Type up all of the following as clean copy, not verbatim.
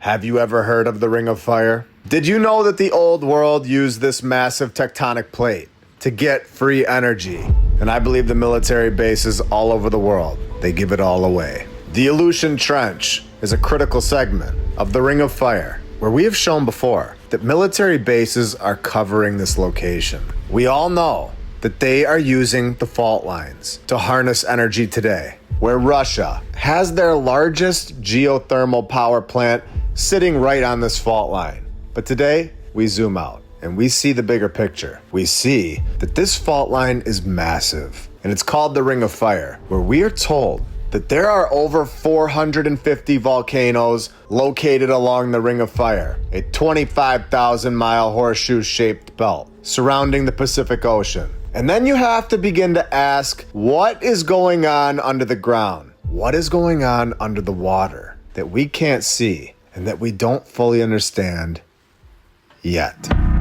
Have you ever heard of the Ring of Fire? Did you know that the old world used this massive tectonic plate to get free energy? And I believe the military bases all over the world, they give it all away. The Aleutian Trench is a critical segment of the Ring of Fire, where we have shown before that military bases are covering this location. We all know that they are using the fault lines to harness energy today, where Russia has their largest geothermal power plant sitting right on this fault line. But today, we zoom out and we see the bigger picture. We see that this fault line is massive, and it's called the Ring of Fire, where we are told that there are over 450 volcanoes located along the Ring of Fire, a 25,000-mile horseshoe-shaped belt surrounding the Pacific Ocean. And then you have to begin to ask, what is going on under the ground? What is going on under the water that we can't see and that we don't fully understand yet?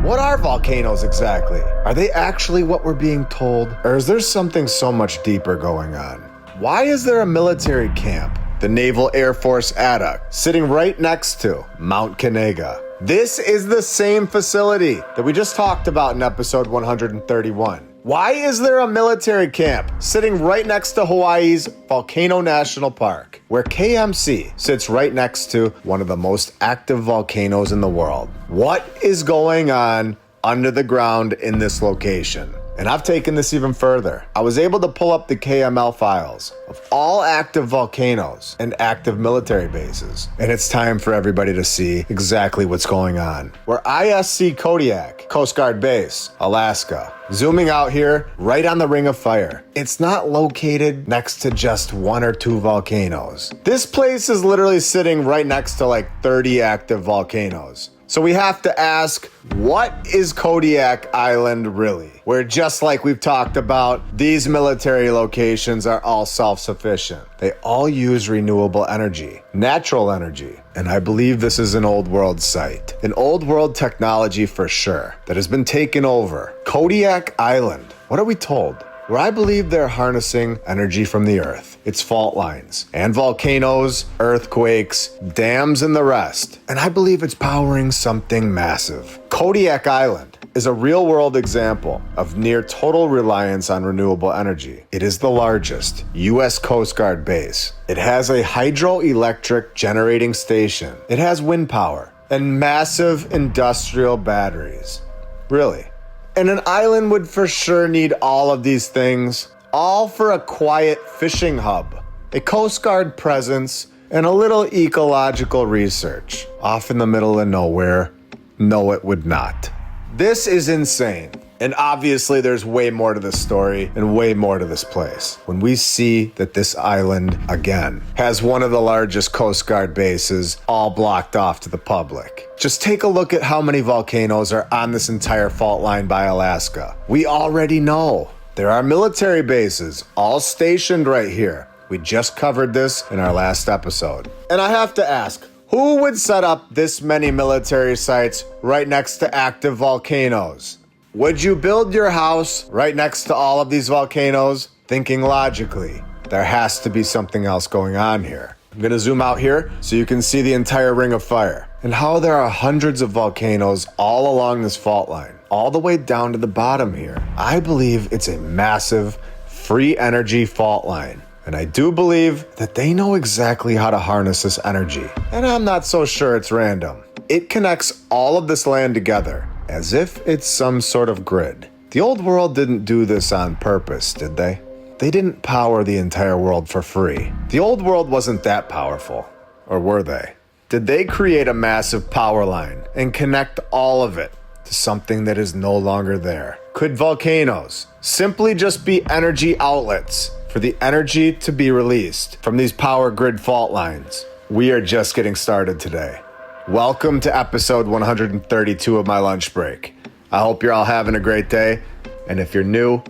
What are volcanoes exactly? Are they actually what we're being told? Or is there something so much deeper going on? Why is there a military camp, the Naval Air Force Adduct, sitting right next to Mount Kanega? This is the same facility that we just talked about in episode 131. Why is there a military camp sitting right next to Hawaii's Volcano National Park, where KMC sits right next to one of the most active volcanoes in the world? What is going on under the ground in this location? And I've taken this even further. I was able to pull up the KML files of all active volcanoes and active military bases. And it's time for everybody to see exactly what's going on. We're ISC Kodiak, Coast Guard Base, Alaska. Zooming out here, right on the Ring of Fire. It's not located next to just one or two volcanoes. This place is literally sitting right next to like 30 active volcanoes. So we have to ask, what is Kodiak Island really? Where just like we've talked about, these military locations are all self-sufficient. They all use renewable energy, natural energy. And I believe this is an old world site. An old world technology for sure that has been taken over. Kodiak Island, what are we told? Where I believe they're harnessing energy from the earth, its fault lines, and volcanoes, earthquakes, dams, and the rest. And I believe it's powering something massive. Kodiak Island is a real-world example of near total reliance on renewable energy. It is the largest U.S. Coast Guard base. It has a hydroelectric generating station. It has wind power and massive industrial batteries. Really. And an island would for sure need all of these things, all for a quiet fishing hub, a Coast Guard presence, and a little ecological research. Off in the middle of nowhere, no it would not. This is insane. And obviously there's way more to this story and way more to this place. When we see that this island, again, has one of the largest Coast Guard bases all blocked off to the public. Just take a look at how many volcanoes are on this entire fault line by Alaska. We already know there are military bases all stationed right here. We just covered this in our last episode. And I have to ask, who would set up this many military sites right next to active volcanoes? Would you build your house right next to all of these volcanoes? Thinking logically, there has to be something else going on here. I'm gonna zoom out here so you can see the entire Ring of Fire and how there are hundreds of volcanoes all along this fault line, all the way down to the bottom here. I believe it's a massive free energy fault line. And I do believe that they know exactly how to harness this energy. And I'm not so sure it's random. It connects all of this land together as if it's some sort of grid. The old world didn't do this on purpose, did they? They didn't power the entire world for free. The old world wasn't that powerful, or were they? Did they create a massive power line and connect all of it to something that is no longer there? Could volcanoes simply just be energy outlets for the energy to be released from these power grid fault lines? We are just getting started today. Welcome to episode 132 of my lunch break. I hope you're all having a great day, and if you're new,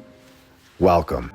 welcome.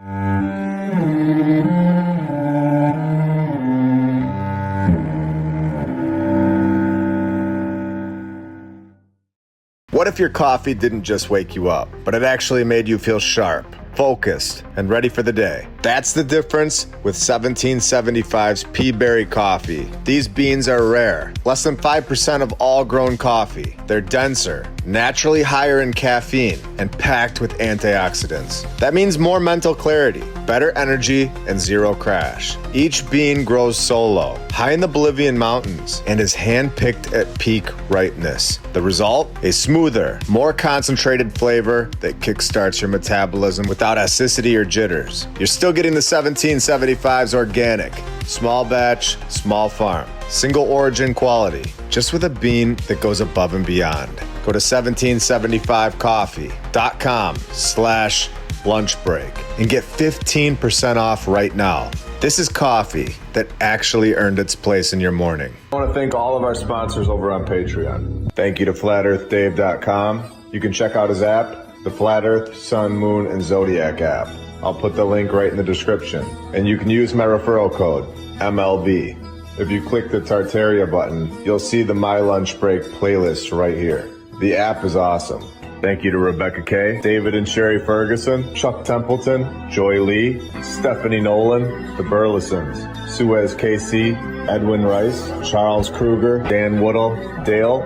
What if your coffee didn't just wake you up, but it actually made you feel sharp, focused, and ready for the day. That's the difference with 1775's Pea Berry coffee. These beans are rare, less than 5% of all grown coffee. They're denser, naturally higher in caffeine, and packed with antioxidants. That means more mental clarity, better energy, and zero crash. Each bean grows solo, high in the Bolivian mountains, and is hand-picked at peak ripeness. The result? A smoother, more concentrated flavor that kickstarts your metabolism without acidity or jitters. You're still getting the 1775's organic, small batch, small farm, single origin quality, just with a bean that goes above and beyond. Go to 1775coffee.com/lunchbreak and get 15% off right now. This is coffee that actually earned its place in your morning. I want to thank all of our sponsors over on Patreon. Thank you to FlatEarthDave.com. You can check out his app, the Flat Earth, Sun, Moon, and Zodiac app. I'll put the link right in the description. And you can use my referral code, MLB. If you click the Tartaria button, you'll see the My Lunch Break playlist right here. The app is awesome. Thank you to Rebecca Kay, David and Sherry Ferguson, Chuck Templeton, Joy Lee, Stephanie Nolan, the Burlesons, Suez KC, Edwin Rice, Charles Kruger, Dan Woodall, Dale,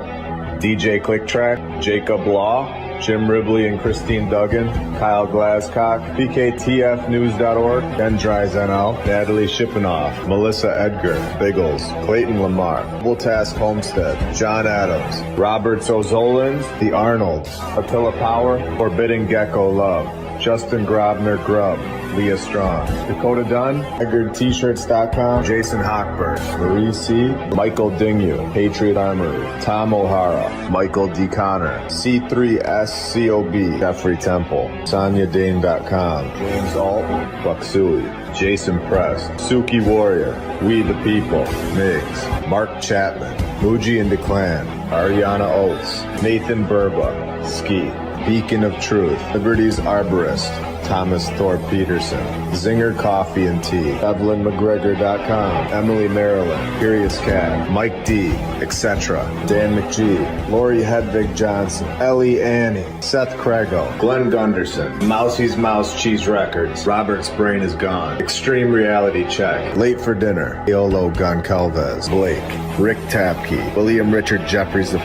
DJ Clicktrack, Jacob Law, Jim Ribley and Christine Duggan, Kyle Glasscock, PKTFnews.org, Ben Dries NL, Natalie Shippenoff, Melissa Edgar, Biggles, Clayton Lamar, Double Task Homestead, John Adams, Robert Zolins, The Arnolds, Attila Power, Forbidden Gecko Love, Justin Grobner Grubb, Leah Strong, Dakota Dunn, EdgarT-shirts.com, Jason Hochberg, Marie C., Michael Dingu, Patriot Armory, Tom O'Hara, Michael D. Connor, C3SCOB, Jeffrey Temple, SonyaDane.com, James Alt, Bucksui, Jason Press, Suki Warrior, We the People, Migs, Mark Chapman, Muji and DeClan, Ariana Oates, Nathan Burba, Ski, Beacon of Truth, Liberty's Arborist, Thomas Thorpe Peterson, Zinger Coffee and Tea, EvelynMcGregor.com, Emily Maryland, Curious Cat, Mike D, etc., Dan McGee, Lori Hedvig Johnson, Ellie Annie, Seth Craigo, Glenn Gunderson, Mousie's Mouse Cheese Records, Robert's Brain is Gone, Extreme Reality Check, Late for Dinner, Eolo Goncalves, Blake, Rick Tapke, William Richard Jeffries V,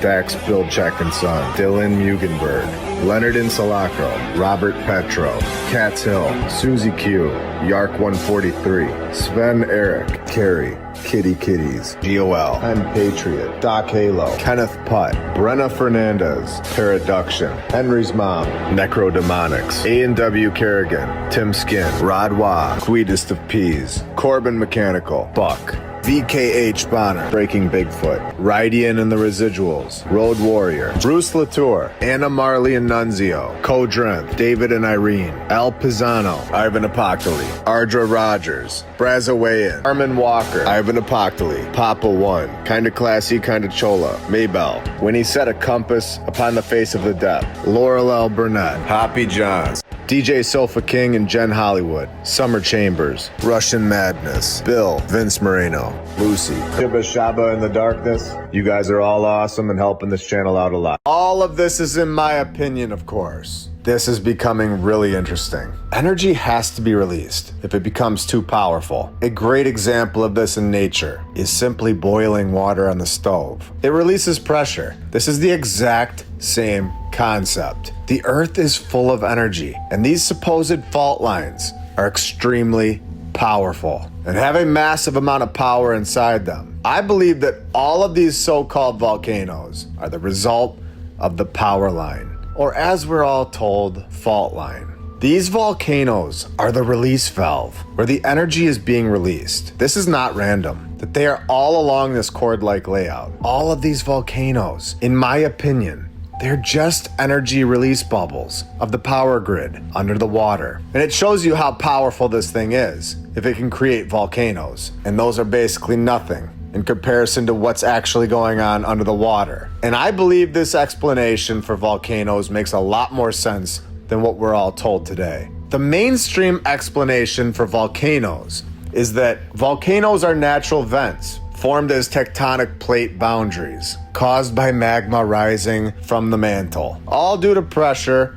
Dax Bilchek and Son, Dylan Mugenberg, Leonard Insalacro, Robert Petro, Katz Hill, Susie Q, Yark 143, Sven Eric, Carrie, Kitty Kitties, GOL, Pen Patriot, Doc Halo, Kenneth Putt, Brenna Fernandez, Paraduction, Henry's Mom, Necrodemonics, A&W Kerrigan, Tim Skin, Rod Wah, Sweetest of Peas, Corbin Mechanical, Buck, VKH Bonner, Breaking Bigfoot, Rydian and the Residuals, Road Warrior, Bruce Latour, Anna Marley and Nunzio, Codrenth, David and Irene, Al Pisano, Ivan Apoctoli, Ardra Rogers, Brazawayan, Armin Walker, Ivan Apoctoli, Papa One, Kinda Classy, Kinda Chola, Maybell, When He Set a Compass Upon the Face of the Depth, Laurel L. Burnett, Hoppy Johns, DJ Sofa King and Jen Hollywood, Summer Chambers, Russian Madness, Bill, Vince Moreno, Lucy, Shiba Shaba in the Darkness. You guys are all awesome and helping this channel out a lot. All of this is in my opinion, of course. This is becoming really interesting. Energy has to be released if it becomes too powerful. A great example of this in nature is simply boiling water on the stove. It releases pressure. This is the exact same concept. The Earth is full of energy, and these supposed fault lines are extremely powerful and have a massive amount of power inside them. I believe that all of these so-called volcanoes are the result of the power line, or as we're all told, fault line. These volcanoes are the release valve where the energy is being released. This is not random, that they are all along this cord-like layout. All of these volcanoes, in my opinion, they're just energy release bubbles of the power grid under the water. And it shows you how powerful this thing is if it can create volcanoes. And those are basically nothing in comparison to what's actually going on under the water. And I believe this explanation for volcanoes makes a lot more sense than what we're all told today. The mainstream explanation for volcanoes is that volcanoes are natural vents formed as tectonic plate boundaries caused by magma rising from the mantle, all due to pressure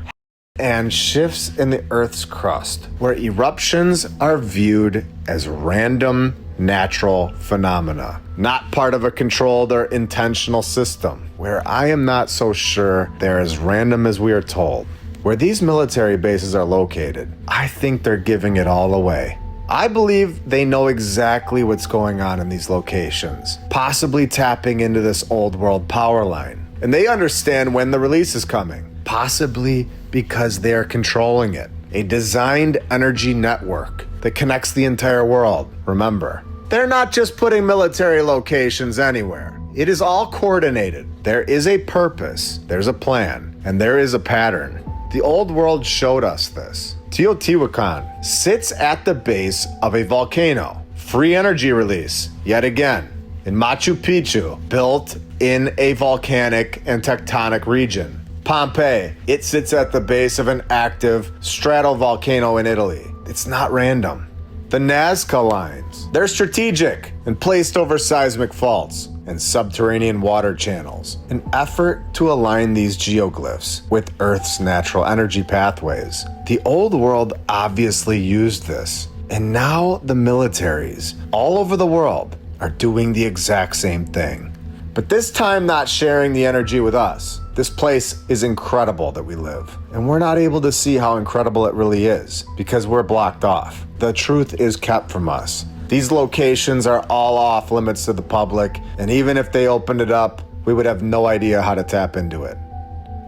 and shifts in the Earth's crust, where eruptions are viewed as random natural phenomena, not part of a controlled or intentional system, where I am not so sure they're as random as we are told. Where these military bases are located, I think they're giving it all away. I believe they know exactly what's going on in these locations, possibly tapping into this old world power line. And they understand when the release is coming, possibly because they are controlling it. A designed energy network that connects the entire world. Remember, they're not just putting military locations anywhere. It is all coordinated. There is a purpose, there's a plan, and there is a pattern. The old world showed us this. Teotihuacan sits at the base of a volcano. Free energy release, yet again. In Machu Picchu, built in a volcanic and tectonic region. Pompeii, it sits at the base of an active stratovolcano in Italy. It's not random. The Nazca lines, they're strategic and placed over seismic faults and subterranean water channels, an effort to align these geoglyphs with Earth's natural energy pathways. The old world obviously used this, and now the militaries all over the world are doing the exact same thing. But this time not sharing the energy with us. This place is incredible that we live, and we're not able to see how incredible it really is because we're blocked off. The truth is kept from us. These locations are all off limits to the public, and even if they opened it up, we would have no idea how to tap into it.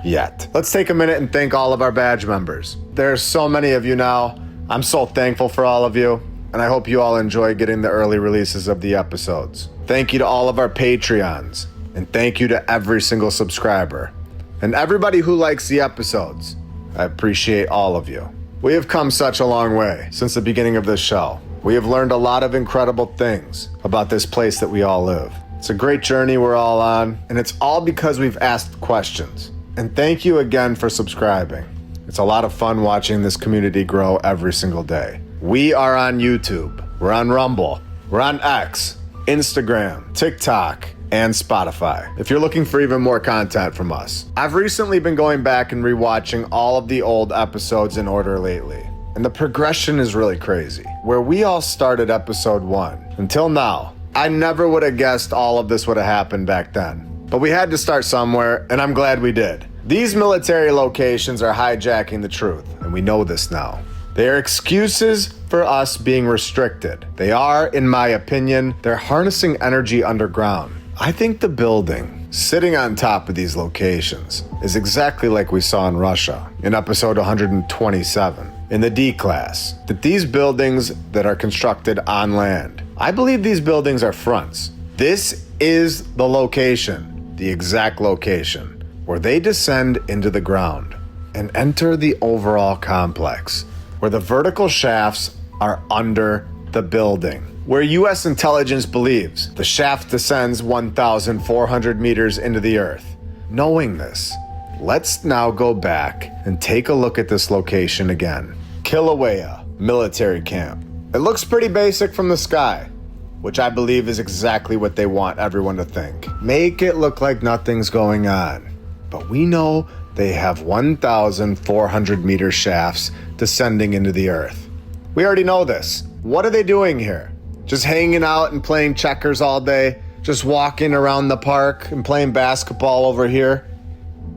Yet. Let's take a minute and thank all of our badge members. There's so many of you now. I'm so thankful for all of you, and I hope you all enjoy getting the early releases of the episodes. Thank you to all of our Patreons, and thank you to every single subscriber, and everybody who likes the episodes. I appreciate all of you. We have come such a long way since the beginning of this show. We have learned a lot of incredible things about this place that we all live. It's a great journey we're all on, and it's all because we've asked questions. And thank you again for subscribing. It's a lot of fun watching this community grow every single day. We are on YouTube, we're on Rumble, we're on X, Instagram, TikTok, and Spotify, if you're looking for even more content from us. I've recently been going back and rewatching all of the old episodes in order lately, and the progression is really crazy. Where we all started episode 1, until now, I never would have guessed all of this would have happened back then. But we had to start somewhere, and I'm glad we did. These military locations are hijacking the truth, and we know this now. They are excuses for us being restricted. They are, in my opinion, they're harnessing energy underground. I think the building sitting on top of these locations is exactly like we saw in Russia in episode 127 in the D class, that these buildings that are constructed on land, I believe these buildings are fronts. This is the location, the exact location, where they descend into the ground and enter the overall complex, where the vertical shafts are under the building, where U.S. intelligence believes the shaft descends 1,400 meters into the earth. Knowing this, let's now go back and take a look at this location again. Kilauea Military Camp. It looks pretty basic from the sky, which I believe is exactly what they want everyone to think. Make it look like nothing's going on. But we know they have 1,400 meter shafts descending into the earth. We already know this. What are they doing here? Just hanging out and playing checkers all day? Just walking around the park and playing basketball over here?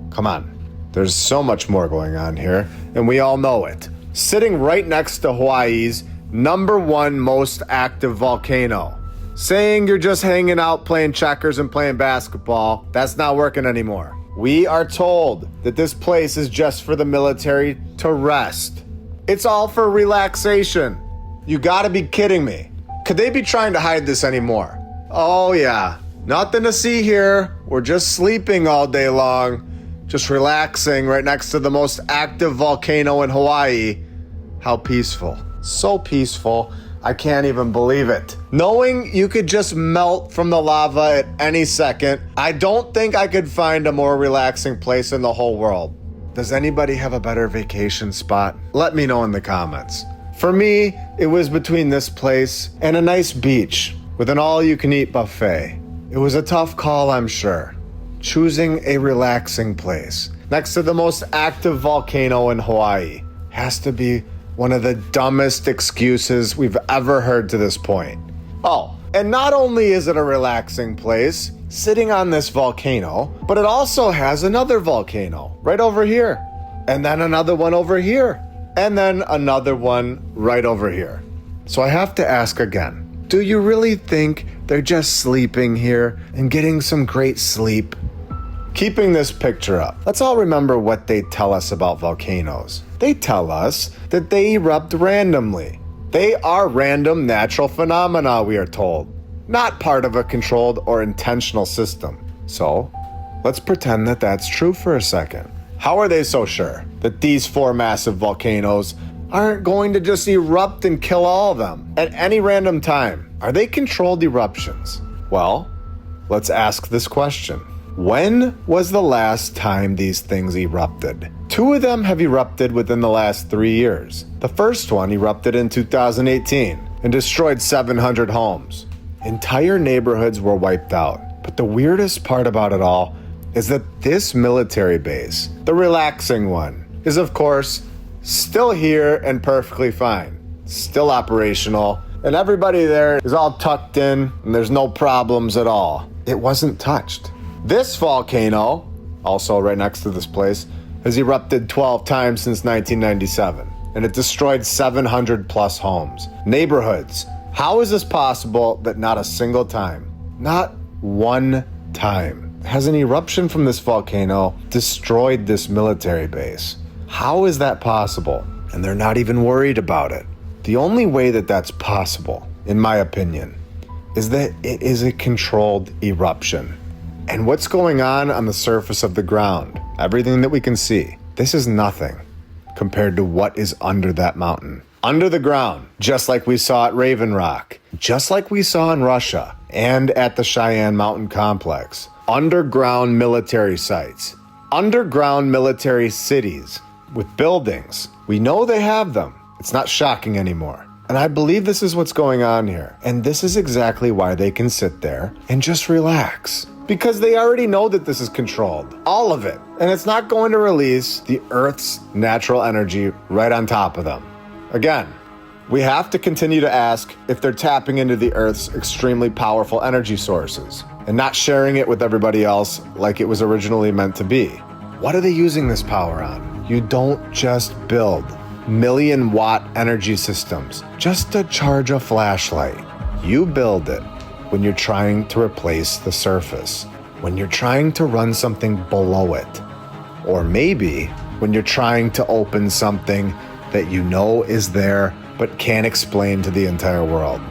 Come on. There's so much more going on here, and we all know it. Sitting right next to Hawaii's #1 most active volcano. Saying you're just hanging out playing checkers and playing basketball, that's not working anymore. We are told that this place is just for the military to rest. It's all for relaxation. You gotta be kidding me. Could they be trying to hide this anymore? Oh yeah, nothing to see here. We're just sleeping all day long, just relaxing right next to the most active volcano in Hawaii. How peaceful. So peaceful, I can't even believe it. Knowing you could just melt from the lava at any second, I don't think I could find a more relaxing place in the whole world. Does anybody have a better vacation spot? Let me know in the comments. For me, it was between this place and a nice beach with an all-you-can-eat buffet. It was a tough call, I'm sure, choosing a relaxing place next to the most active volcano in Hawaii has to be one of the dumbest excuses we've ever heard to this point. Oh, and not only is it a relaxing place sitting on this volcano, but it also has another volcano right over here, and then another one over here, and then another one right over here. So I have to ask again, do you really think they're just sleeping here and getting some great sleep? Keeping this picture up, let's all remember what they tell us about volcanoes. They tell us that they erupt randomly. They are random natural phenomena, we are told, not part of a controlled or intentional system. So, let's pretend that that's true for a second. How are they so sure that these 4 massive volcanoes aren't going to just erupt and kill all of them at any random time? Are they controlled eruptions? Well, let's ask this question. When was the last time these things erupted? 2 of them have erupted within the last 3 years. The first one erupted in 2018 and destroyed 700 homes. Entire neighborhoods were wiped out. But the weirdest part about it all is that this military base, the relaxing one, is of course still here and perfectly fine. Still operational, and everybody there is all tucked in and there's no problems at all. It wasn't touched. This volcano, also right next to this place, has erupted 12 times since 1997, and it destroyed 700 plus homes, neighborhoods. How is this possible that not a single time, not one time, has an eruption from this volcano destroyed this military base? How is that possible? And they're not even worried about it. The only way that that's possible, in my opinion, is that it is a controlled eruption. And what's going on the surface of the ground, everything that we can see, this is nothing compared to what is under that mountain. Under the ground, just like we saw at Raven Rock, just like we saw in Russia and at the Cheyenne Mountain Complex. Underground military sites, underground military cities with buildings. We know they have them. It's not shocking anymore. And I believe this is what's going on here. And this is exactly why they can sit there and just relax. Because they already know that this is controlled. All of it. And it's not going to release the Earth's natural energy right on top of them. Again, we have to continue to ask if they're tapping into the Earth's extremely powerful energy sources and not sharing it with everybody else like it was originally meant to be. What are they using this power on? You don't just build million-watt energy systems just to charge a flashlight. You build it when you're trying to replace the surface, when you're trying to run something below it, or maybe when you're trying to open something that you know is there but can't explain to the entire world.